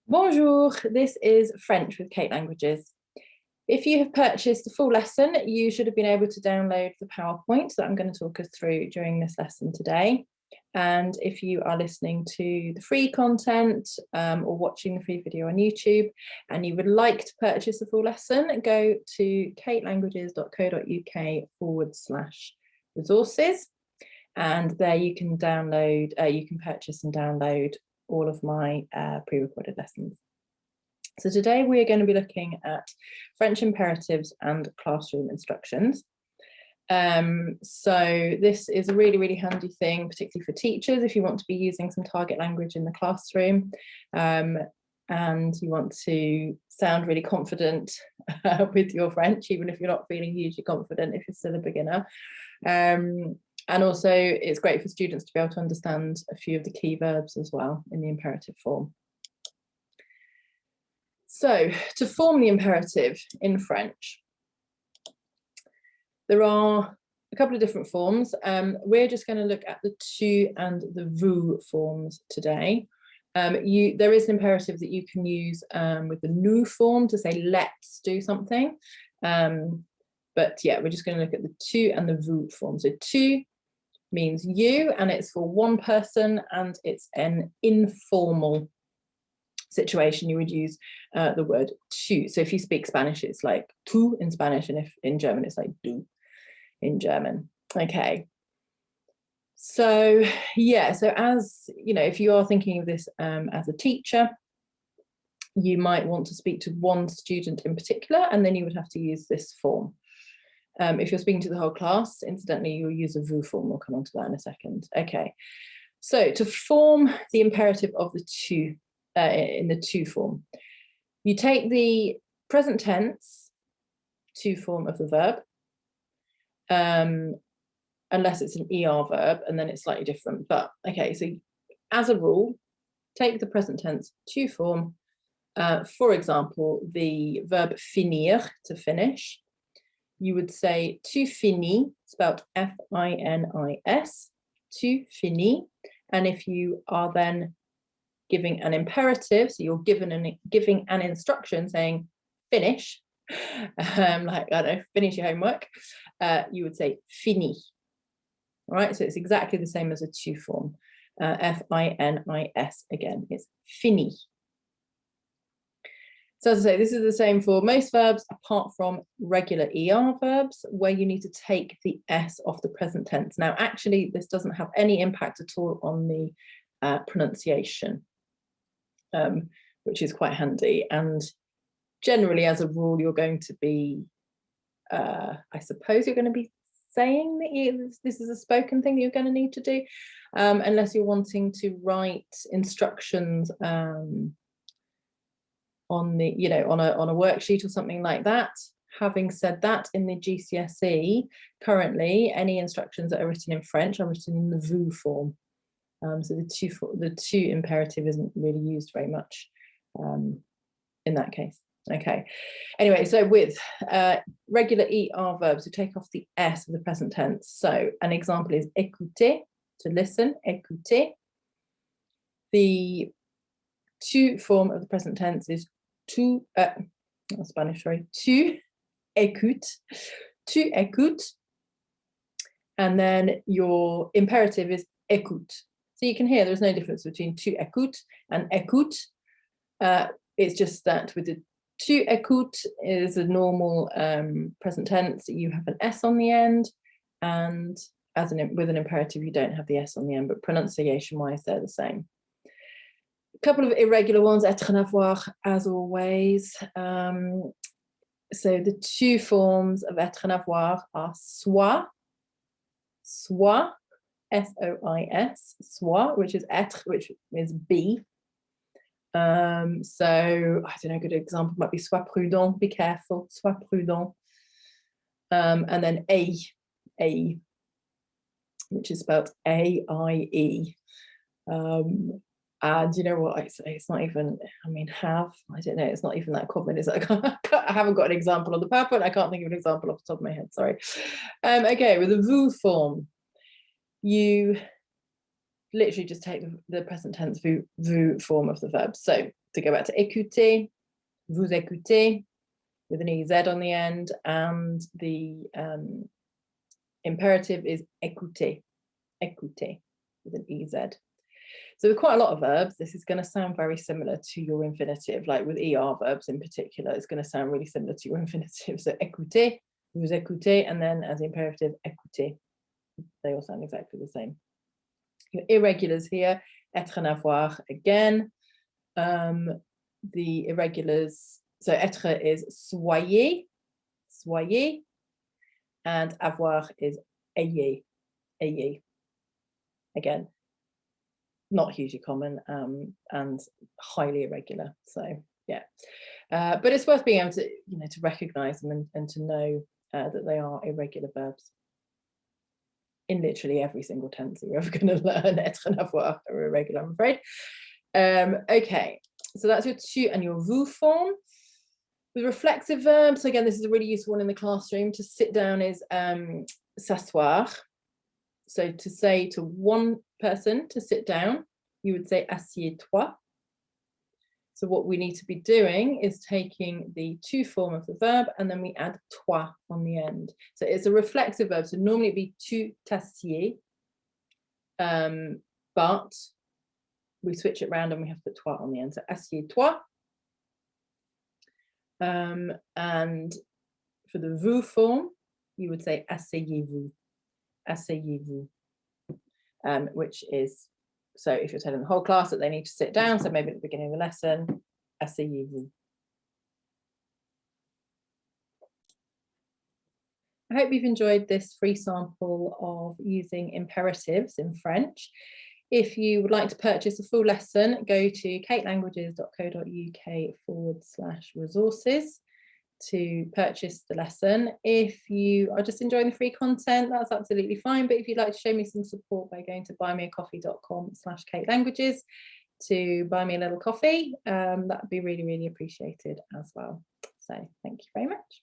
Bonjour, this is French with Kate Languages. If you have purchased the full lesson, you should have been able to download the PowerPoint that I'm going to talk us through during this lesson today. And if you are listening to the free content or watching the free video on YouTube and you would like to purchase the full lesson, go to katelanguages.co.uk/resources. And there you can download, you can purchase and download all of my pre-recorded lessons. So today we are going to be looking at French imperatives and classroom instructions. So this is a really handy thing, particularly for teachers, if you want to be using some target language in the classroom and you want to sound really confident with your French, even if you're not feeling hugely confident if you're still a beginner. And also it's great for students to be able to understand a few of the key verbs as well in the imperative form. So to form the imperative in French, there are a couple of different forms. We're just going to look at the tu and the vous forms today. There is an imperative that you can use with the nous form to say let's do something. But yeah, we're just going to look at the tu and the vous form. So tu means you, and it's for one person, and it's an informal situation. You would use the word tu. So if you speak Spanish, it's like tu in Spanish, and if in German, it's like du in German. Okay. So yeah, so as you know, if you are thinking of this as a teacher, you might want to speak to one student in particular, and then you would have to use this form. If you're speaking to the whole class, incidentally, you'll use a vous form. We'll come on to that in a second. Okay, so to form the imperative of the tu in the tu form, you take the present tense tu form of the verb, unless it's an er verb, and then it's slightly different. But okay, so as a rule, take the present tense tu form. For example, the verb finir, to finish. You would say tu finis, spelled F-I-N-I-S, tu finis. And if you are then giving an imperative, so you're giving an instruction saying finish, like, I don't know, finish your homework, you would say fini. All right, so it's exactly the same as a tu form. F-I-N-I-S again, it's fini. So as I say, this is the same for most verbs apart from regular ER verbs where you need to take the S off the present tense. Now, actually, this doesn't have any impact at all on the pronunciation, which is quite handy. And generally, as a rule, you're going to be, I suppose you're going to be saying that this is a spoken thing that you're going to need to do, unless you're wanting to write instructions on the, you know, on a worksheet or something like that. Having said that, in the GCSE, currently, any instructions that are written in French are written in the vous form. So the tu imperative isn't really used very much in that case. Okay. Anyway, so with regular ER verbs, we take off the S of the present tense. So an example is écouter, to listen, écouter. The tu form of the present tense is tu, Spanish, sorry, tu écoutes, and then your imperative is écoute. So you can hear there's no difference between tu écoutes and écoute. It's just that with the tu écoutes is a normal present tense, you have an S on the end, and with an imperative you don't have the S on the end, but pronunciation wise they're the same. A couple of irregular ones, être en avoir, as always. So the two forms of être en avoir are soit, S-O-I-S, soit, which is être, which is be. So I don't know, a good example might be sois prudent, be careful, sois prudent. And then a, which is spelled A-I-E. And you know what, it's not even, I mean, I don't know, it's not even that common, is it? I haven't got an example on the PowerPoint, I can't think of an example off the top of my head, sorry. Okay, with the vous form, you literally just take the present tense vous form of the verb. So To go back to écouter, vous écoutez, with an EZ on the end, and the imperative is écouter, écouter, with an EZ. So with quite a lot of verbs, this is going to sound very similar to your infinitive, like with ER verbs in particular, it's going to sound really similar to your infinitive. So écouter, vous écoutez, and then as the imperative, écouter. They all sound exactly the same. Your irregulars here, être and avoir again. The irregulars, so être is soyez, soyez, and avoir is ayez, ayez. Again, not hugely common and highly irregular. So yeah, but it's worth being able to, to recognize them and to know that they are irregular verbs. In literally every single tense that you're ever going to learn, être and avoir are irregular, I'm afraid. Okay, so that's your tu and your vous form. With reflexive verbs, so again, this is a really useful one in the classroom. To sit down is s'asseoir. So to say to one person to sit down, you would say assieds-toi. So what we need to be doing is taking the tu form of the verb and then we add toi on the end. So it's a reflexive verb. So normally it'd be tu t'assieds, but we switch it around and we have to put toi on the end. So assieds-toi. And for the vous form, you would say asseyez-vous, asseyez-vous, which is, so if you're telling the whole class that they need to sit down, so maybe at the beginning of the lesson, asseyez-vous. I hope you've enjoyed this free sample of using imperatives in French. If you would like to purchase a full lesson, go to katelanguages.co.uk/resources to purchase the lesson. If you are just enjoying the free content, that's absolutely fine. But if you'd like to show me some support by going to buymeacoffee.com/katelanguages to buy me a little coffee, that would be really, really appreciated as well. So thank you very much.